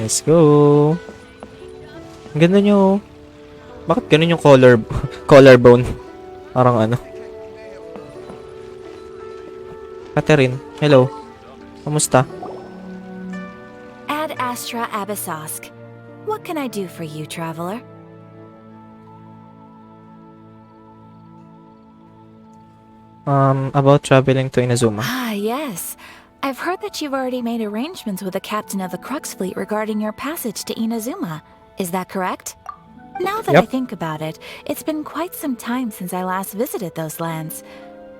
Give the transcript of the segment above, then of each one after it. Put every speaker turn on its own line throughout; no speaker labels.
Let's go. Ang ganda nyo. Bakit ganun yung collarbone? Parang ano. Catherine, hello. Kamusta?
Ad Astra Abyssosk. What can I do for you, traveler?
About traveling to Inazuma.
Ah, yes. I've heard that you've already made arrangements with the captain of the Crux fleet regarding your passage to Inazuma. Is that correct? Now that I think about it, it's been quite some time since I last visited those lands.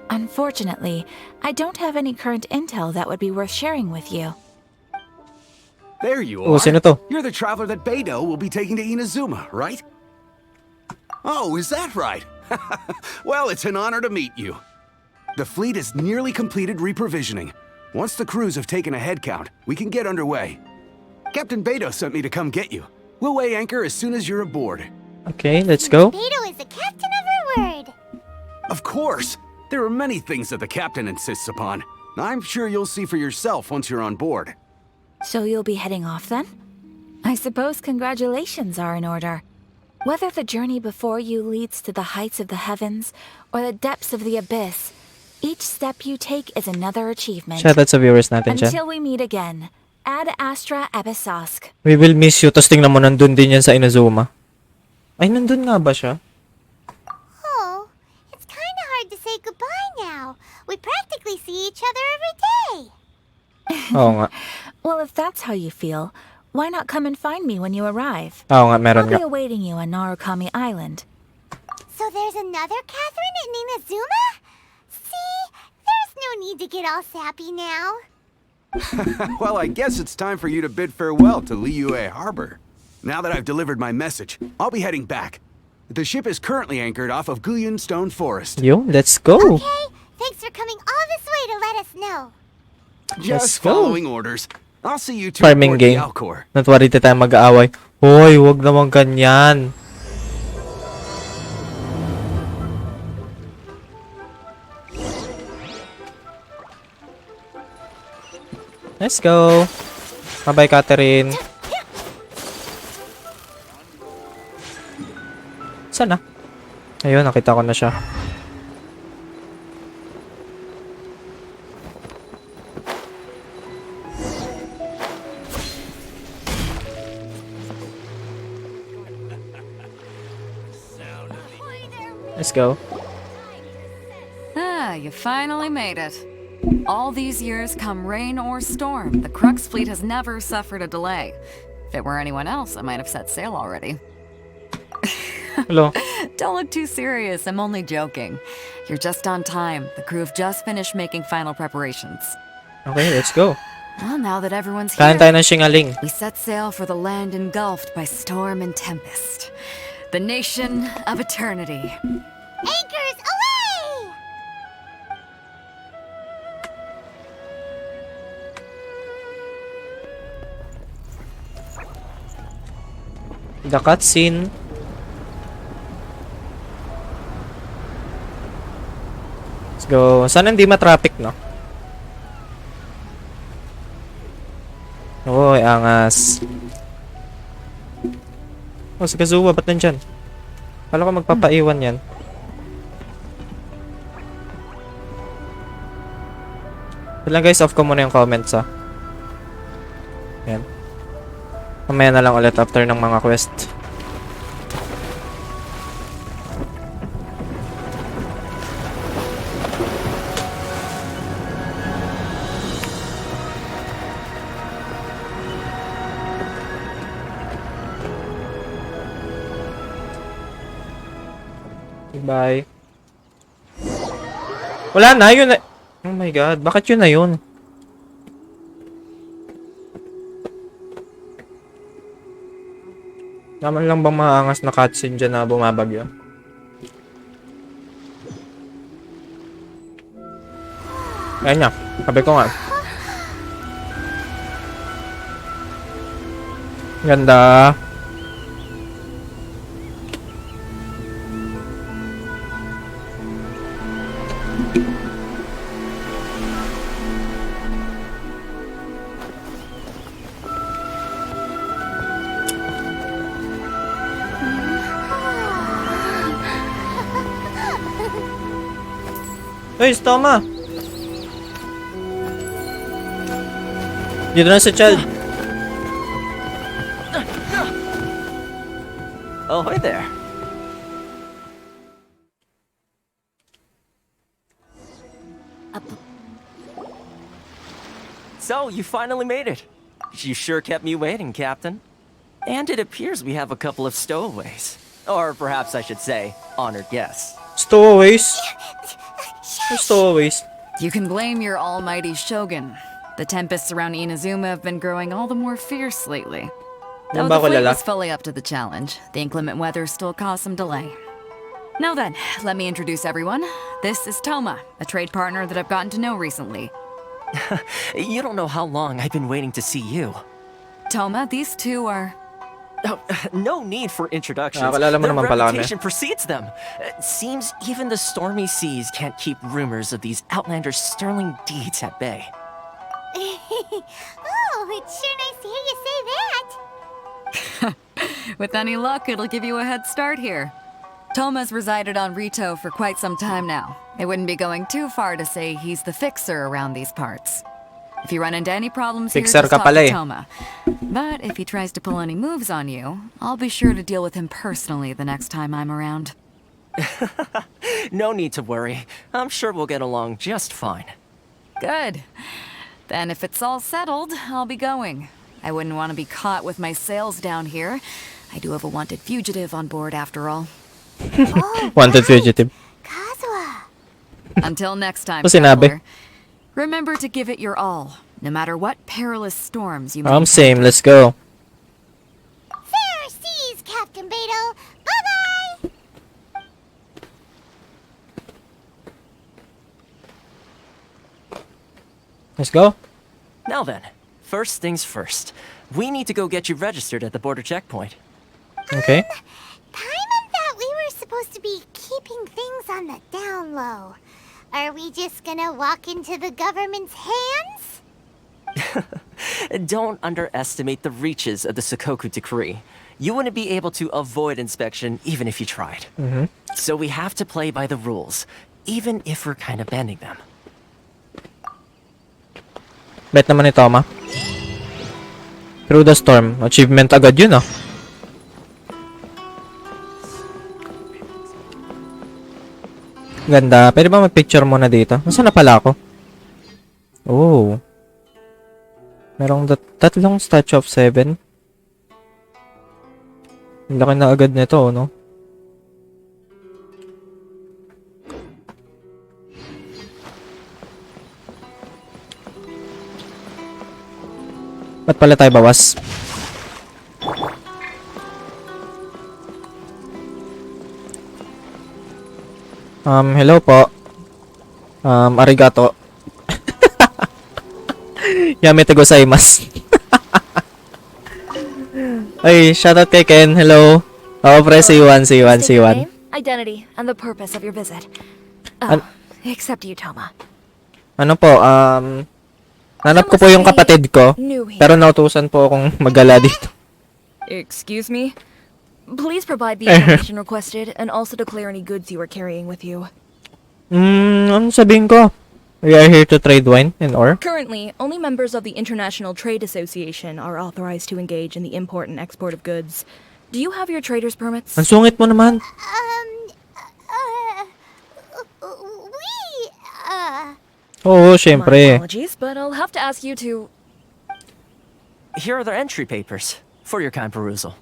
Unfortunately, I don't have any current intel that would be worth sharing with you.
There you
Oh,
are.
sino to?
You're the traveler that Beidou will be taking to Inazuma, right? Oh, is that right? Well, it's an honor to meet you. The fleet has nearly completed reprovisioning. Once the crews have taken a head count, we can get underway. Captain Beidou sent me to come get you. We'll weigh anchor as soon as you're aboard.
Okay, let's go.
Beidou is the captain of her word.
Of course! There are many things that the captain insists upon. I'm sure you'll see for yourself once you're on board.
So you'll be heading off then? I suppose congratulations are in order. Whether the journey before you leads to the heights of the heavens or the depths of the abyss, each step you take is another achievement.
Shoutout sa viewers natin dyan.
Until we meet again, Ad Astra Abyssosk.
We will miss you. Tapos tingnan mo, nandun din yan sa Inazuma. Ay, nandun nga ba siya?
Oh, it's kind of hard to say goodbye now. We practically see each other every day.
Oo nga.
Well, if that's how you feel, why not come and find me when you arrive?
Oo nga, meron
I'll be
nga.
awaiting you on Narukami Island.
So there's another Catherine in Inazuma? See, there's no need to get all sappy now.
Well, I guess it's time for you to bid farewell to Liyue Harbor. Now that I've delivered my message, I'll be heading back. The ship is currently anchored off of Guyun Stone Forest.
Yo, let's go.
Okay, thanks for coming all this way to let us know.
Just
go.
following orders. I'll see you two
Farming
aboard the
game.
Alcor.
Not worry tayo mag-aaway. Hoy, wag naman ganyan. Let's go. Bye-bye, Catherine. Saan na? Ayun, nakita ko na siya. Let's go.
Ah, you finally made it. All these years, come rain or storm, the Crux fleet has never suffered a delay. If it were anyone else, I might have set sail already.
Hello.
Don't look too serious, I'm only joking. You're just on time. The crew have just finished making final preparations.
Okay, let's go.
Well, now that everyone's
Kain tayo
here,
ng singaling.
we set sail for the land engulfed by storm and tempest. The nation of eternity.
Anchors away!
The cutscene. Let's go. Sana hindi ma-traffic, no? Uy, angas. Oh, si Kazuha, ba't nandyan? Kala ko magpapaiwan yan. Wala guys, off ko muna yung comments, ah. Yan. Mamaya na lang ulit after ng mga quest. Bye. Wala na, yun na. Oh my god, bakit yun na yun? Naman lang bang maangas na cutscene dyan na bumabagyo? Ayan nga, sabi ko nga. Ganda. Uy, Toma! Dito na si Chad.
Oh, hi there. So, you finally made it. You sure kept me waiting, Captain. And it appears we have a couple of stowaways. Or perhaps I should say, honored guests.
Stowaways. Stowaways.
You can blame your almighty shogun. The tempests around Inazuma have been growing all the more fierce lately. Though
Ba
the
ako
fleet
lala?
was fully up to the challenge, the inclement weather still caused some delay. Now then, let me introduce everyone. This is Toma, a trade partner that I've gotten to know recently.
You don't know how long I've been waiting to see you.
Toma, these two are...
Oh, no need for introductions.
Nakakalala mo
Their
naman pala kami.
reputation precedes them. Seems even the stormy seas can't keep rumors of these outlanders' sterling deeds at bay.
Oh, it's sure nice to hear you say that.
With any luck, it'll give you a head start here. Toma's resided on Rito for quite some time now. It wouldn't be going too far to say he's the fixer around these parts. If you run into any problems here,
Fixer
just
ka
talk
pala
to
eh.
Toma. But if he tries to pull any moves on you, I'll be sure to deal with him personally the next time I'm around.
No need to worry. I'm sure we'll get along just fine.
Good. Then if it's all settled, I'll be going. I wouldn't want to be caught with my sails down here. I do have a wanted fugitive on board after all.
Wanted fugitive.
Kazuha.
Until next time,
Ano sinabi?
traveler, remember to give it your all, no matter what perilous storms you may
Same. Let's go.
Fair seas, Captain Beto. Bye-bye.
Let's go.
Now then, first things first. We need to go get you registered at the border checkpoint.
Okay.
Paimon thought we were supposed to be keeping things on the down low. Are we just gonna walk into the government's hands?
Don't underestimate the reaches of the Sakoku Decree. You wouldn't be able to avoid inspection even if you tried. So we have to play by the rules, even if we're kind of bending them.
Bet naman ni Toma. Through the storm. Achievement agad yun ah. Ganda. Pwede ba mag-picture muna dito? Nasaan na pala ako? Oh. Merong tatlong statue of 7. Ang laki na agad nito, no? Ba't pala tayo bawas? Hello po. Arigato. Yamete gozaimasu. Ay, shoutout kay Ken. Hello. Oo, pre, see you one.
Identity and the purpose of your visit. Except you, Toma.
Ano po, nanap ko po yung kapatid ko, pero nautusan po akong magala dito.
Excuse me? Please provide the information requested and also declare any goods you are carrying with you.
Ano sabihin ko? We are here to trade wine and ore.
Currently, only members of the International Trade Association are authorized to engage in the import and export of goods. Do you have your trader's permits?
Ang sungit mo naman. Oo,
My
syempre.
apologies, but I'll have to ask you to...
Here are the entry papers for your kind perusal.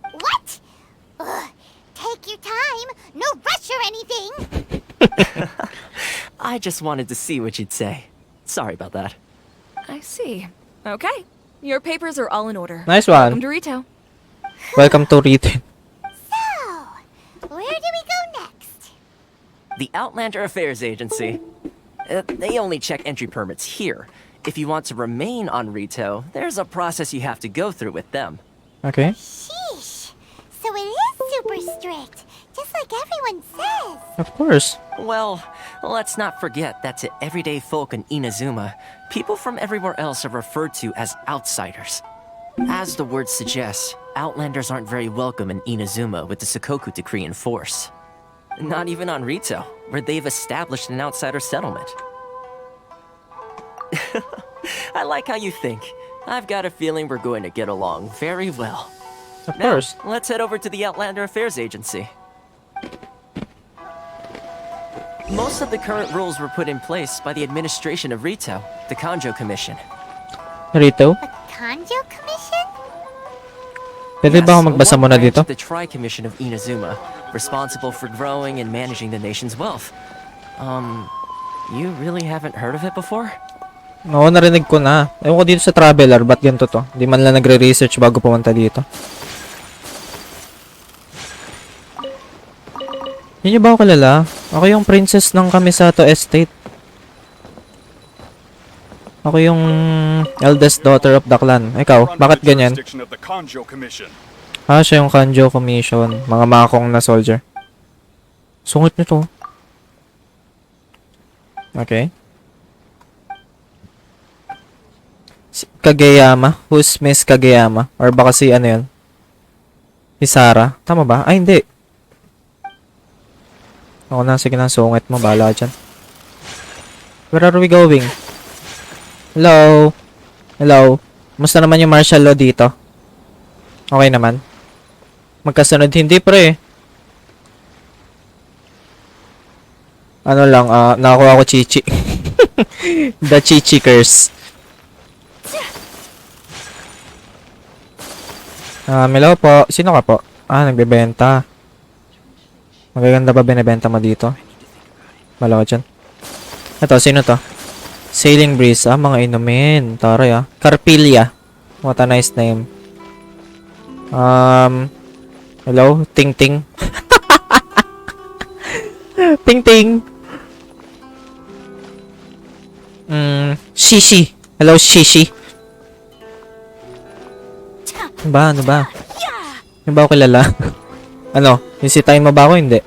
What? Take your time. No rush or anything.
I just wanted to see what you'd say. Sorry about that.
I see. Okay. Your papers are all in order.
Nice
Welcome
one.
to Rito.
Welcome to Retail.
So, where do we go next?
The Outlander Affairs Agency. They only check entry permits here. If you want to remain on Rito, there's a process you have to go through with them.
Okay.
Sheesh. So it is super strict, just like everyone says.
Of course.
Well, let's not forget that to everyday folk in Inazuma, people from everywhere else are referred to as outsiders. As the word suggests, Outlanders aren't very welcome in Inazuma with the Sakoku Decree in force. Not even on Rito, where they've established an outsider settlement. I like how you think. I've got a feeling we're going to get along very well.
Of
Now,
course.
let's head over to the Outlander Affairs Agency. Most of the current rules were put in place by the administration of Rito, the Kanjo Commission.
Rito?
The Kanjo Commission?
Pwede ba ako
Yes,
magbasa
one
muna
branch
dito?
of the Tri-Commission of Inazuma, responsible for growing and managing the nation's wealth. You really haven't heard of it before?
Oo, narinig ko na. Ewan ko dito sa Traveler, ba't ganito to? Di man lang nagre-research bago pumunta dito. Hindi niyo ba ako kilala? Ako yung princess ng Kamisato Estate. Ako yung eldest daughter of the clan. Ikaw, bakit ganyan? Ah, siya yung Kanjo Commission. Mga makong na soldier. Sungit nito. Okay. Si Kageyama? Who's Miss Kageyama? Or baka si ano yun? Si Sarah? Tama ba? Ay, hindi. Ako na, sige na, sungit mo. Bahala dyan. Where are we going? Hello? Hello? Musta naman yung martial law dito? Okay naman? Magkasunod hindi pre. Ano lang, nakakuha ko chichi. The chichi curse. Hello po. Sino ka po? Nagbebenta. Magaganda ba binibenta mo dito? Malawa dyan. Ito, sino to? Sailing Breeze. Mga inumin. Taray Carpilia. What a nice name. Hello? Ting Ting. Ting Ting. Shishi. Hello, Shishi. Ano ba? Yung ba ako kilala? Ano? Isitayin mo ba ako? Hindi.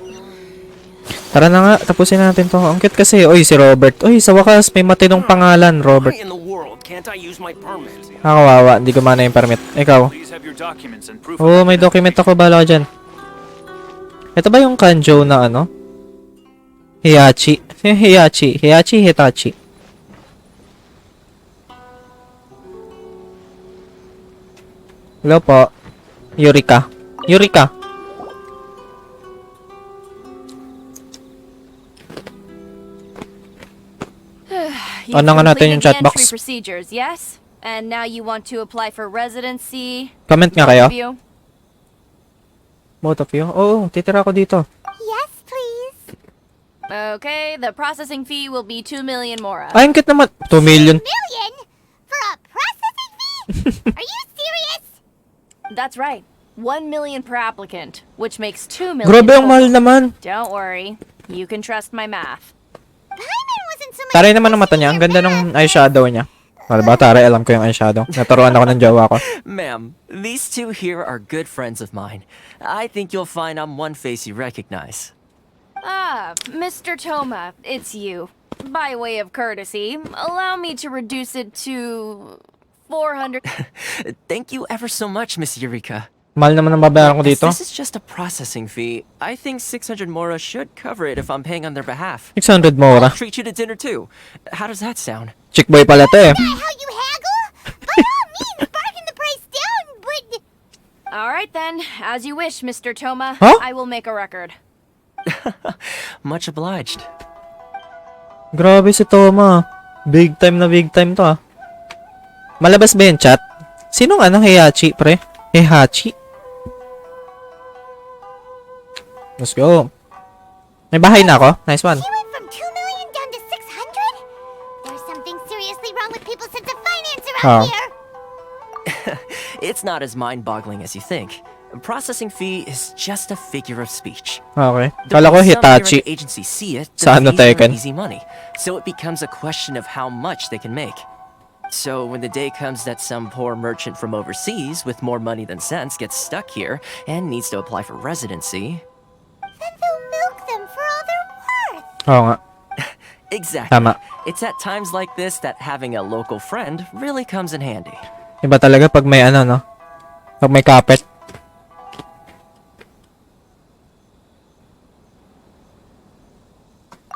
Tara na nga, tapusin natin to. Ang cute kasi. Oy, si Robert. Oy, sa wakas, may matinong pangalan, Robert. Kawawa, hindi ko mana yung permit. Ikaw? Oo, may document ako. Bala ka dyan. Ito ba yung kanjo na ano? Hiyachi. Hiyachi. Hiyachi, Hitachi. Hello po. Yurika. Yurika. Ano nga natin yung chat box?
Procedures, yes? And now you want to apply for residency?
Comment nga kayo.
Review?
Both of you? Oo, titira ako dito.
Yes, please.
Okay, the processing fee will be 2 million mora.
Ay, ang cute naman. 2 million.
Million? For a processing fee? Are you serious?
That's right. 1 million per applicant, which makes 2 million.
Grabe, ang mahal
total.
naman.
Don't worry. You can trust my math.
Paimon wasn't so much
Taray naman ang mata
questioning
niya. Ang
your
ganda ng
math.
eyeshadow niya. Wala ba, Taray? Alam ko yung eyeshadow. Naturuan ako ng jowa ko.
Ma'am, these two here are good friends of mine. I think you'll find I'm one face you recognize.
Ah, Mr. Toma, it's you. By way of courtesy, allow me to reduce it to 400.
Thank you ever so much, Miss Eureka.
Mahal naman ang babayaran ko
As
dito.
this is just a processing fee, I think 600 mora should cover it if I'm paying on their behalf.
600
I'll
mora.
treat you to dinner too. How does that sound?
Chick boy pala to eh.
Is that how you haggle? By all means, bargain the price down, but...
All right then, as you wish, Mr. Toma.
Huh?
I will make a record.
Much obliged.
Grabe si Toma. Big time na big time to Malabas ba yung chat? Sinong ano? Hiyachi, pre? Hiyachi? Let's go. May bahay na ako. Nice one.
He went from 2 million down to 600? There's something seriously wrong with people's sense of finance around here.
It's not as mind-boggling as you think. A processing fee is just a figure of speech.
Okay.
The
Kala ko
way some here at
Hitachi.
the agency see it,
Sa ano,
the fees are
Tekken?
easy money, so it becomes a question of how much they can make. So when the day comes that some poor merchant from overseas with more money than sense gets stuck here and needs to apply for residency,
Then they'll milk them for all they're worth.
Oo nga.
exactly.
Tama.
It's at times like this that having a local friend really comes in handy.
Iba talaga pag may ano, no? Pag may kapit.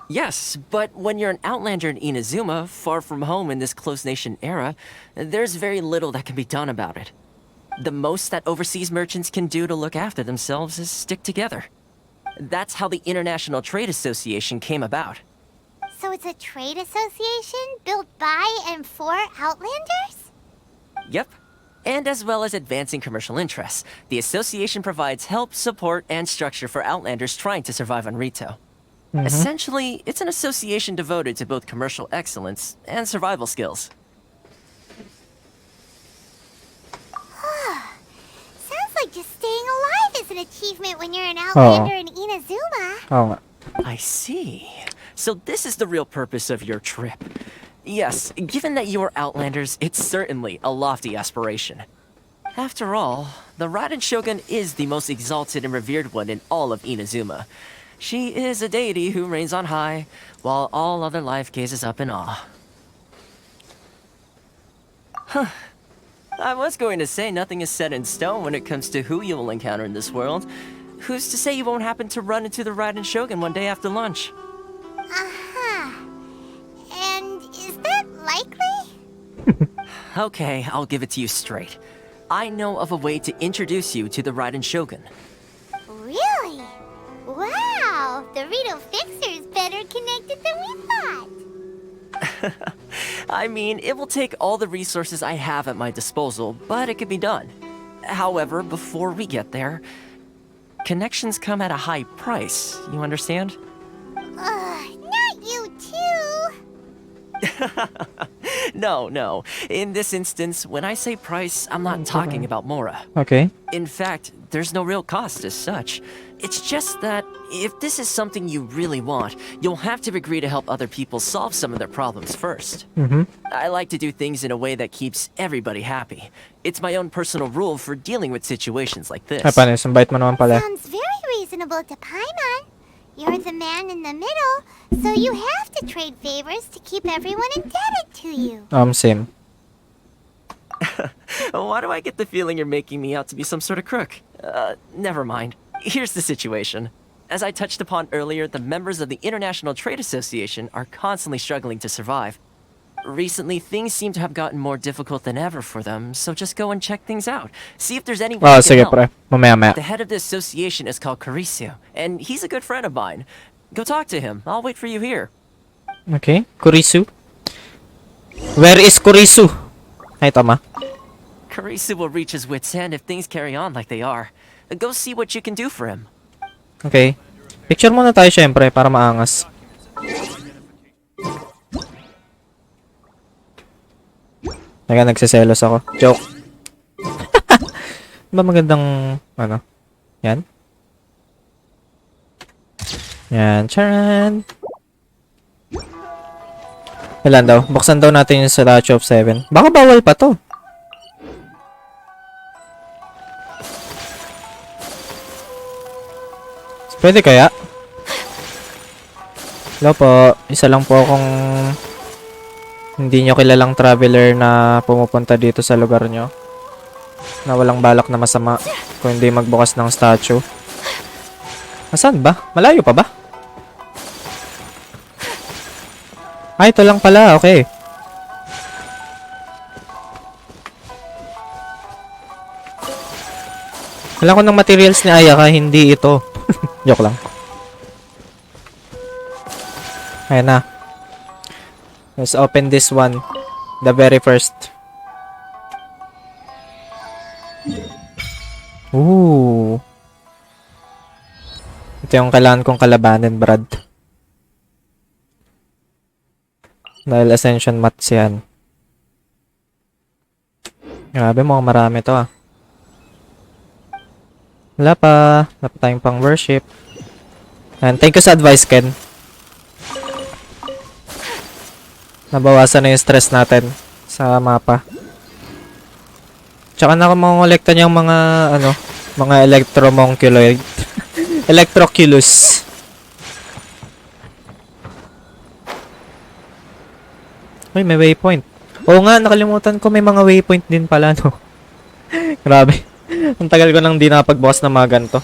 Yes, but when you're an outlander in Inazuma, far from home in this closed nation era, there's very little that can be done about it. The most that overseas merchants can do to look after themselves is stick together. That's how the International Trade Association came about.
So it's a trade association built by and for Outlanders?
Yep. And as well as advancing commercial interests, the association provides help, support, and structure for Outlanders trying to survive on Rito. Essentially, it's an association devoted to both commercial excellence and survival skills.
Sounds like just staying alive is an achievement when you're an Outlander in Inazuma.
Oo nga.
I see. So this is the real purpose of your trip. Yes, given that you are Outlanders, it's certainly a lofty aspiration. After all, the Raiden Shogun is the most exalted and revered one in all of Inazuma. She is a deity who reigns on high, while all other life gazes up in awe. Huh. I was going to say nothing is set in stone when it comes to who you will encounter in this world. Who's to say you won't happen to run into the Raiden Shogun one day after lunch?
Uh-huh. And is that likely?
Okay, I'll give it to you straight. I know of a way to introduce you to the Raiden Shogun.
Really? Wow, the Rito Fixer is better connected than we thought.
I mean, it will take all the resources I have at my disposal, but it can be done. However, before we get there, connections come at a high price, you understand?
Not you too.
No. In this instance, when I say price, I'm not talking about Mora.
Okay.
In fact, there's no real cost as such. It's just that if this is something you really want, you'll have to agree to help other people solve some of their problems first. I like to do things in a way that keeps everybody happy. It's my own personal rule for dealing with situations like this.
Ay, paano? Sumbait mo naman pala.
Sounds very reasonable to Paimon. You're the man in the middle, so you have to trade favors to keep everyone indebted to you.
Same.
Why do I get the feeling you're making me out to be some sort of crook? Never mind. Here's the situation. As I touched upon earlier, the members of the International Trade Association are constantly struggling to survive. Recently, things seem to have gotten more difficult than ever for them, so just go and check things out. See if there's anyone who can
Sige
help.
pre. Mamaya-maya.
The head of the association is called Carisio, and he's a good friend of mine. Go talk to him. I'll wait for you here.
Okay. Kurisu. Where is Kurisu? Ay, tama.
Carisio will reach his wits' end if things carry on like they are. Go see what you can do for him.
Okay. Picture muna tayo syempre para maangas. Nagsiselos ako. Joke. Ba magandang, ano? Yan? Yan. Charan! Ilan daw? Buksan daw natin yung Statue of 7. Baka bawal pa to. Pwede kaya? Hello po. Isa lang po akong hindi nyo kilalang traveler na pumupunta dito sa lugar nyo. Na walang balak na masama kung hindi magbukas ng statue. Asan ba? Malayo pa ba? Ay, ito lang pala. Okay. Kailangan ko ng materials ni Ayaka, hindi ito. Joke lang. Ayan na. Let's open this one. The very first. Ooh. Ito yung kailangan kong kalabanin, Brad. Dahil Ascension Mats yan. Grabe, mukhang marami to ah. Wala pa tayong pang worship. And thank you sa advice, Ken. Nabawasan na yung stress natin sa mapa. Tsaka na makongolekta niyang mga, ano, mga electromonculoid. Electroculus. Uy, may waypoint. Oo nga, nakalimutan ko may mga waypoint din pala, no? Grabe. Ang tagal ko nang di nakapagbukas ng mga ganito.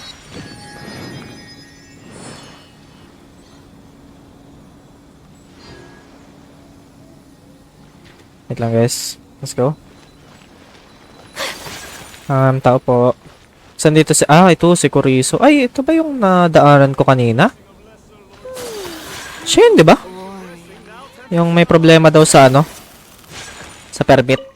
Wait lang guys. Let's go. Tao po. Saan dito si... Ah, ito si Kuriso. Ay, ito ba yung nadaanan ko kanina? Siya yun, di ba? Yung may problema daw sa ano? Sa permit.